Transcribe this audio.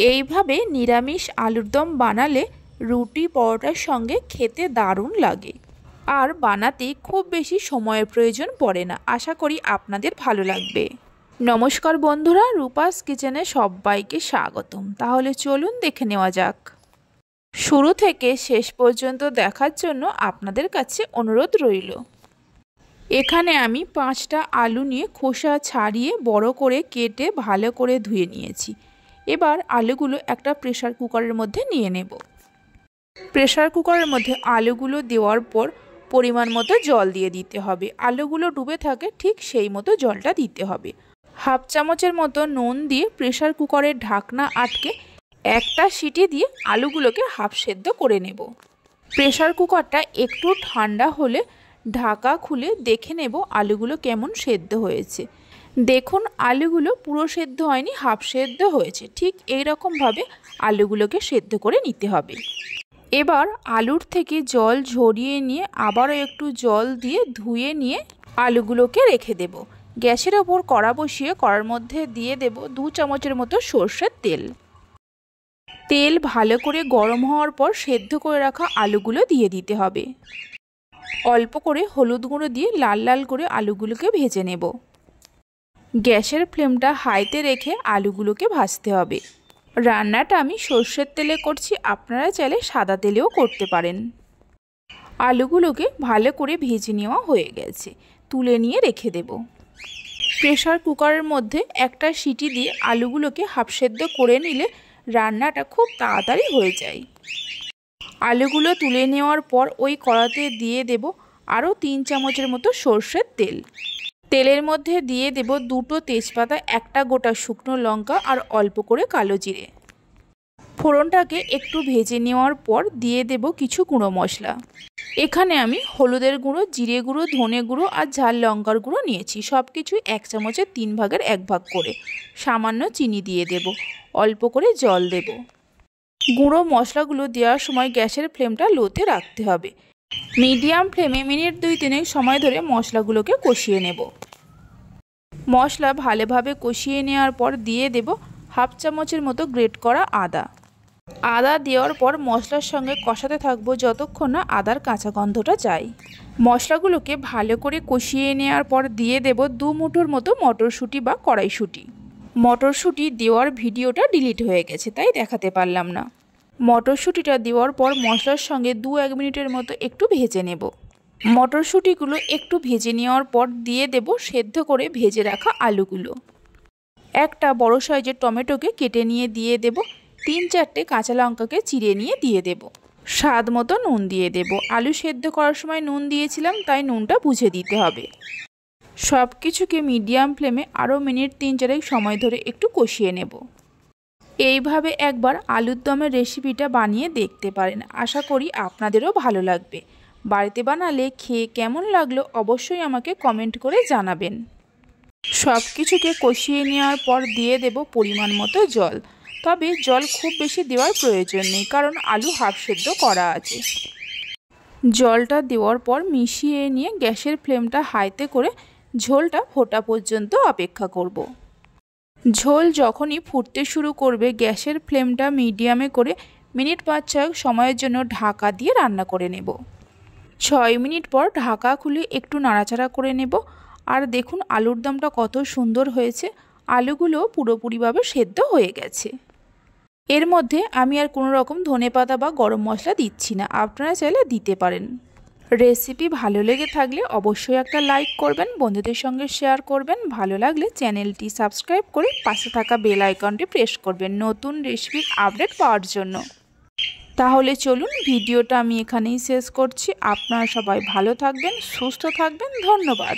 এইভাবে নিরামিষ আলুর দম বানালে রুটি পরোটার সঙ্গে খেতে দারুণ লাগে। আর বানাতে খুব বেশি সময়ের প্রয়োজন পড়ে না। আশা করি আপনাদের ভালো লাগবে। নমস্কার বন্ধুরা, রূপাস কিচেনে সবাইকে স্বাগতম। তাহলে চলুন দেখে নেওয়া যাক। শুরু থেকে শেষ পর্যন্ত দেখার জন্য আপনাদের কাছে অনুরোধ রইল। এখানে আমি 5টা আলু নিয়ে খোসা ছাড়িয়ে বড় করে কেটে ভালো করে ধুয়ে নিয়েছি। এবার আলুগুলো একটা প্রেসার কুকারের মধ্যে নিয়ে নেব। প্রেসার কুকারের মধ্যে আলুগুলো দেওয়ার পর পরিমাণ মতো জল দিয়ে দিতে হবে। আলুগুলো ডুবে থাকে ঠিক সেই মতো জলটা দিতে হবে। হাফ চামচের মতো নুন দিয়ে প্রেসার কুকারের ঢাকনা আটকে একটা সিটি দিয়ে আলুগুলোকে হাফ সেদ্ধ করে নেব। প্রেসার কুকারটা একটু ঠান্ডা হলে ঢাকা খুলে দেখে নেব আলুগুলো কেমন সেদ্ধ হয়েছে। দেখুন আলুগুলো পুরো সেদ্ধ হয়নি, হাফ সেদ্ধ হয়েছে। ঠিক এই রকমভাবে আলুগুলোকে সেদ্ধ করে নিতে হবে। এবার আলুর থেকে জল ঝরিয়ে নিয়ে আবারও একটু জল দিয়ে ধুয়ে নিয়ে আলুগুলোকে রেখে দেব। গ্যাসের ওপর কড়া বসিয়ে কড়ার মধ্যে দিয়ে দেব 2 চামচের মতো সর্ষের তেল। তেল ভালো করে গরম হওয়ার পর সেদ্ধ করে রাখা আলুগুলো দিয়ে দিতে হবে। অল্প করে হলুদ গুঁড়ো দিয়ে লাল লাল করে আলুগুলোকে ভেজে নেব। গ্যাসের ফ্লেমটা হাইতে রেখে আলুগুলোকে ভাজতে হবে। রান্নাটা আমি সর্ষের তেলে করছি, আপনারা চাইলে সাদা তেলেও করতে পারেন। আলুগুলোকে ভালো করে ভেজে নেওয়া হয়ে গেছে, তুলে নিয়ে রেখে দেব। প্রেসার কুকারের মধ্যে একটা সিটি দিয়ে আলুগুলোকে হাফ সেদ্ধ করে নিলে রান্নাটা খুব তাড়াতাড়ি হয়ে যায়। আলুগুলো তুলে নেওয়ার পর ওই কড়াতে দিয়ে দেব আরও 3 চামচের মতো সর্ষের তেল। তেলের মধ্যে দিয়ে দেব 2টো তেজপাতা, একটা গোটা শুকনো লঙ্কা আর অল্প করে কালো জিরে। ফোড়নটাকে একটু ভেজে নেওয়ার পর দিয়ে দেব কিছু গুঁড়ো মশলা। এখানে আমি হলুদের গুঁড়ো, জিরে গুঁড়ো, ধনে গুঁড়ো আর ঝাল লঙ্কার গুঁড়ো নিয়েছি। সব কিছু 1 চামচের 3 ভাগের 1 ভাগ করে। সামান্য চিনি দিয়ে দেব, অল্প করে জল দেব। গুঁড়ো মশলাগুলো দেওয়ার সময় গ্যাসের ফ্লেমটা লোতে রাখতে হবে। মিডিয়াম ফ্লেমে মিনিট 2-3 সময় ধরে মশলাগুলোকে কষিয়ে নেব। মশলা ভালোভাবে কষিয়ে নেওয়ার পর দিয়ে দেব হাফ চামচের মতো গ্রেট করা আদা। আদা দেওয়ার পর মশলার সঙ্গে কষাতে থাকবো যতক্ষণ না আদার কাঁচা গন্ধটা যায়। মশলাগুলোকে ভালো করে কষিয়ে নেওয়ার পর দিয়ে দেব 2 মুঠোর মতো মটরশুঁটি বা কড়াইশুঁটি। মটরশুঁটি দেওয়ার ভিডিওটা ডিলিট হয়ে গেছে, তাই দেখাতে পারলাম না। মটরশুঁটিটা দেওয়ার পর মশলার সঙ্গে 2-1 মিনিটের মতো একটু ভেজে নেব। মটরশুঁটিগুলো একটু ভেজে নেওয়ার পর দিয়ে দেব সেদ্ধ করে ভেজে রাখা আলুগুলো। একটা বড় সাইজের টমেটোকে কেটে নিয়ে দিয়ে দেব। 3-4টে কাঁচা লঙ্কাকে চিড়ে নিয়ে দিয়ে দেব। স্বাদ মতো নুন দিয়ে দেব। আলু সেদ্ধ করার সময় নুন দিয়েছিলাম, তাই নুনটা বুঝে দিতে হবে। সব কিছুকে মিডিয়াম ফ্লেমে আরও মিনিট 3-4 সময় ধরে একটু কষিয়ে নেব। এইভাবে একবার আলুর দমের রেসিপিটা বানিয়ে দেখতে পারেন। আশা করি আপনাদেরও ভালো লাগবে। বাড়িতে বানালে খেয়ে কেমন লাগলো অবশ্যই আমাকে কমেন্ট করে জানাবেন। সব কিছুকে কষিয়ে নেওয়ার পর দিয়ে দেব পরিমাণ মতো জল। তবে জল খুব বেশি দেওয়ার প্রয়োজন নেই, কারণ আলু হাফ সেদ্ধ করা আছে। জলটা দেওয়ার পর মিশিয়ে নিয়ে গ্যাসের ফ্লেমটা হাইতে করে ঝোলটা ফোটা পর্যন্ত অপেক্ষা করব। ঝোল যখনই ফুটতে শুরু করবে গ্যাসের ফ্লেমটা মিডিয়ামে করে মিনিট 5-6 সময়ের জন্য ঢাকা দিয়ে রান্না করে নেব। 6 মিনিট পর ঢাকা খুলে একটু নাড়াচাড়া করে নেব। আর দেখুন আলুর দমটা কত সুন্দর হয়েছে। আলুগুলো পুরোপুরিভাবে সেদ্ধ হয়ে গেছে। এর মধ্যে আমি আর কোনো রকম ধনেপাতা বা গরম মশলা দিচ্ছি না, আপনারা চাইলে দিতে পারেন। রেসিপি ভালো লেগে থাকলে অবশ্যই একটা লাইক করবেন, বন্ধুদের সঙ্গে শেয়ার করবেন। ভালো লাগলে চ্যানেলটি সাবস্ক্রাইব করে পাশে থাকা বেল আইকনটি প্রেস করবেন নতুন রেসিপির আপডেট পাওয়ার জন্য। তাহলে চলুন ভিডিওটা আমি এখানেই শেষ করছি। আপনারা সবাই ভালো থাকবেন, সুস্থ থাকবেন। ধন্যবাদ।